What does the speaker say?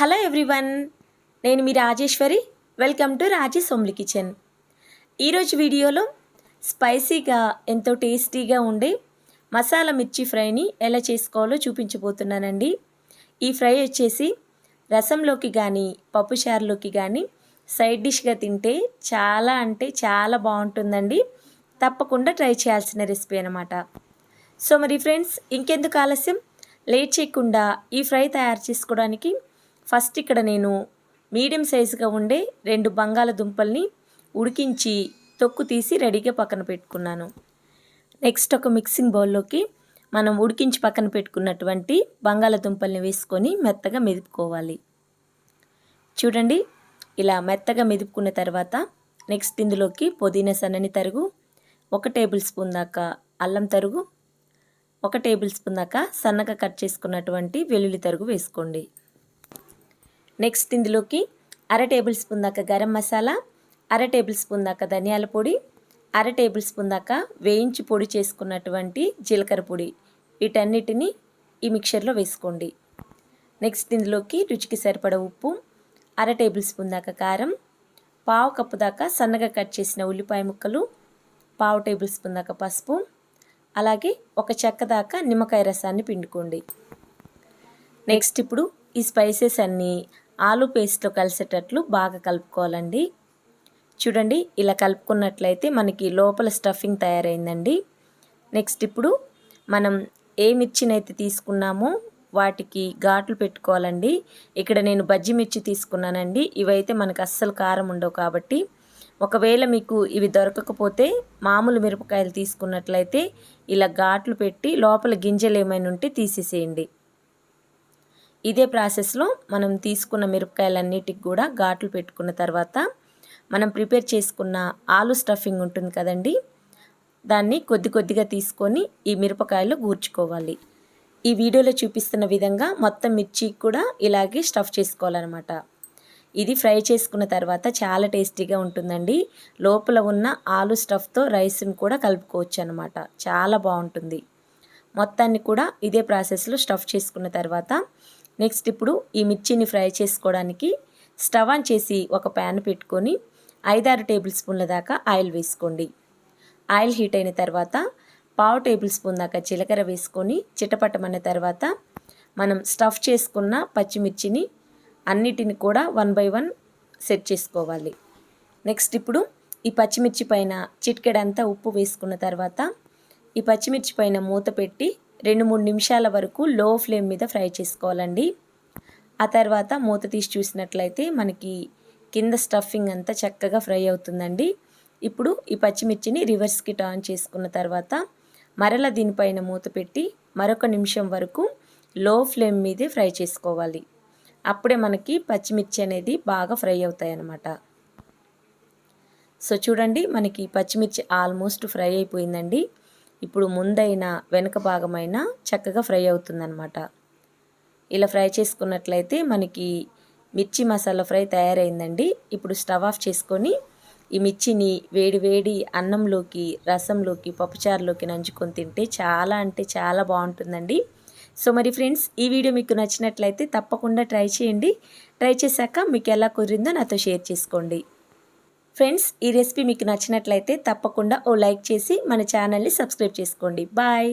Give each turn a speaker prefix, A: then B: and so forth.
A: Hello everyone, నేను మీ Rajeshwari. Welcome to Rajesh homely kitchen. ఈరోజు వీడియోలో స్పైసీగా ఎంతో టేస్టీగా ఉండే మసాలా మిర్చి ఫ్రైని ఎలా చేసుకోవాలో చూపించబోతున్నానండి. ఈ ఫ్రై వచ్చేసి రసంలోకి కానీ పప్పుచారులోకి కానీ సైడ్ డిష్గా తింటే చాలా అంటే చాలా బాగుంటుందండి. తప్పకుండా ట్రై చేయాల్సిన రెసిపీ అన్నమాట. సో మరి ఫ్రెండ్స్, ఇంకెందుకు ఆలస్యం, లేట్ చేయకుండా ఈ ఫ్రై తయారు చేసుకోవడానికి ఫస్ట్ ఇక్కడ నేను మీడియం సైజుగా ఉండే 2 బంగాళదుంపల్ని ఉడికించి తొక్కు తీసి రెడీగా పక్కన పెట్టుకున్నాను. నెక్స్ట్ ఒక మిక్సింగ్ బౌల్లోకి మనం ఉడికించి పక్కన పెట్టుకున్నటువంటి బంగాళదుంపల్ని వేసుకొని మెత్తగా మెదుపుకోవాలి. చూడండి, ఇలా మెత్తగా మెదుపుకున్న తర్వాత నెక్స్ట్ ఇందులోకి పుదీనా సన్నని తరుగు, 1 టేబుల్ స్పూన్ దాకా అల్లం తరుగు, 1 టేబుల్ స్పూన్ దాకా సన్నగా కట్ చేసుకున్నటువంటి వెల్లుల్లి తరుగు వేసుకోండి. నెక్స్ట్ ఇందులోకి 1/2 టేబుల్ స్పూన్ దాకా గరం మసాలా, 1/2 టేబుల్ స్పూన్ దాకా ధనియాల పొడి, 1/2 టేబుల్ స్పూన్ దాకా వేయించి పొడి చేసుకున్నటువంటి జీలకర్ర పొడి, వీటన్నిటిని ఈ మిక్చర్లో వేసుకోండి. నెక్స్ట్ ఇందులోకి రుచికి సరిపడ ఉప్పు, 1/2 టేబుల్ స్పూన్ దాకా కారం, 1/2 కప్పు దాకా సన్నగా కట్ చేసిన ఉల్లిపాయ ముక్కలు, 1/2 టేబుల్ స్పూన్ దాకా పసుపు, అలాగే 1 చెక్క దాకా నిమ్మకాయ రసాన్ని పిండుకోండి. నెక్స్ట్ ఇప్పుడు ఈ స్పైసెస్ అన్నీ ఆలు పేస్ట్లో కలిసేటట్లు బాగా కలుపుకోవాలండి. చూడండి, ఇలా కలుపుకున్నట్లయితే మనకి లోపల స్టఫింగ్ తయారైందండి. నెక్స్ట్ ఇప్పుడు మనం ఏ మిర్చినైతే తీసుకున్నామో వాటికి ఘాట్లు పెట్టుకోవాలండి. ఇక్కడ నేను బజ్జి మిర్చి తీసుకున్నానండి. ఇవైతే మనకు అస్సలు కారం ఉండవు కాబట్టి, ఒకవేళ మీకు ఇవి దొరకకపోతే మామూలు మిరపకాయలు తీసుకున్నట్లయితే ఇలా ఘాట్లు పెట్టి లోపల గింజలు ఏమైనా ఉంటే తీసేసేయండి. ఇదే ప్రాసెస్లో మనం తీసుకున్న మిరపకాయలన్నిటికి కూడా ఘాట్లు పెట్టుకున్న తర్వాత మనం ప్రిపేర్ చేసుకున్న ఆలు స్టఫింగ్ ఉంటుంది కదండి, దాన్ని కొద్ది కొద్దిగా తీసుకొని ఈ మిరపకాయలు గూర్చుకోవాలి. ఈ వీడియోలో చూపిస్తున్న విధంగా మొత్తం మిర్చి కూడా ఇలాగే స్టఫ్ చేసుకోవాలన్నమాట. ఇది ఫ్రై చేసుకున్న తర్వాత చాలా టేస్టీగా ఉంటుందండి. లోపల ఉన్న ఆలు స్టఫ్తో రైస్ని కూడా కలుపుకోవచ్చు అన్నమాట. చాలా బాగుంటుంది. మొత్తాన్ని కూడా ఇదే ప్రాసెస్లో స్టఫ్ చేసుకున్న తర్వాత నెక్స్ట్ ఇప్పుడు ఈ మిర్చిని ఫ్రై చేసుకోవడానికి స్టవ్ ఆన్ చేసి ఒక ప్యాన్ పెట్టుకొని 5-6 టేబుల్ స్పూన్ల దాకా ఆయిల్ వేసుకోండి. ఆయిల్ హీట్ అయిన తర్వాత 1/2 టేబుల్ స్పూన్ దాకా జీలకర్ర వేసుకొని చిటపటమన్న తర్వాత మనం స్టఫ్ చేసుకున్న పచ్చిమిర్చిని అన్నిటిని కూడా 1 by 1 సెట్ చేసుకోవాలి. నెక్స్ట్ ఇప్పుడు ఈ పచ్చిమిర్చి పైన చిటికెడంతా ఉప్పు వేసుకున్న తర్వాత ఈ పచ్చిమిర్చి పైన మూత పెట్టి 2-3 నిమిషాల వరకు లో ఫ్లేమ్ మీద ఫ్రై చేసుకోవాలండి. ఆ తర్వాత మూత తీసి చూసినట్లయితే మనకి కింద స్టఫింగ్ అంతా చక్కగా ఫ్రై అవుతుందండి. ఇప్పుడు ఈ పచ్చిమిర్చిని రివర్స్కి టర్న్ చేసుకున్న తర్వాత మరలా దీనిపైన మూత పెట్టి మరొక నిమిషం వరకు లో ఫ్లేమ్ మీదే ఫ్రై చేసుకోవాలి. అప్పుడే మనకి పచ్చిమిర్చి అనేది బాగా ఫ్రై అవుతాయి అన్నమాట. సో చూడండి, మనకి పచ్చిమిర్చి ఆల్మోస్ట్ ఫ్రై అయిపోయిందండి. ఇప్పుడు ముందైనా వెనక భాగమైనా చక్కగా ఫ్రై అవుతుందన్నమాట. ఇలా ఫ్రై చేసుకున్నట్లయితే మనకి మిర్చి మసాలా ఫ్రై తయారైందండి. ఇప్పుడు స్టవ్ ఆఫ్ చేసుకొని ఈ మిర్చిని వేడి వేడి అన్నంలోకి, రసంలోకి, పప్పుచారులోకి నంచుకొని తింటే చాలా అంటే చాలా బాగుంటుందండి. సో మరి ఫ్రెండ్స్, ఈ వీడియో మీకు నచ్చినట్లయితే తప్పకుండా ట్రై చేయండి. ట్రై చేశాక మీకు ఎలా కుదిరిందో నాతో షేర్ చేసుకోండి. ఫ్రెండ్స్, ఈ రెసిపీ మీకు నచ్చినట్లయితే తప్పకుండా ఓ లైక్ చేసి మన ఛానల్ని సబ్స్క్రైబ్ చేసుకోండి. బాయ్.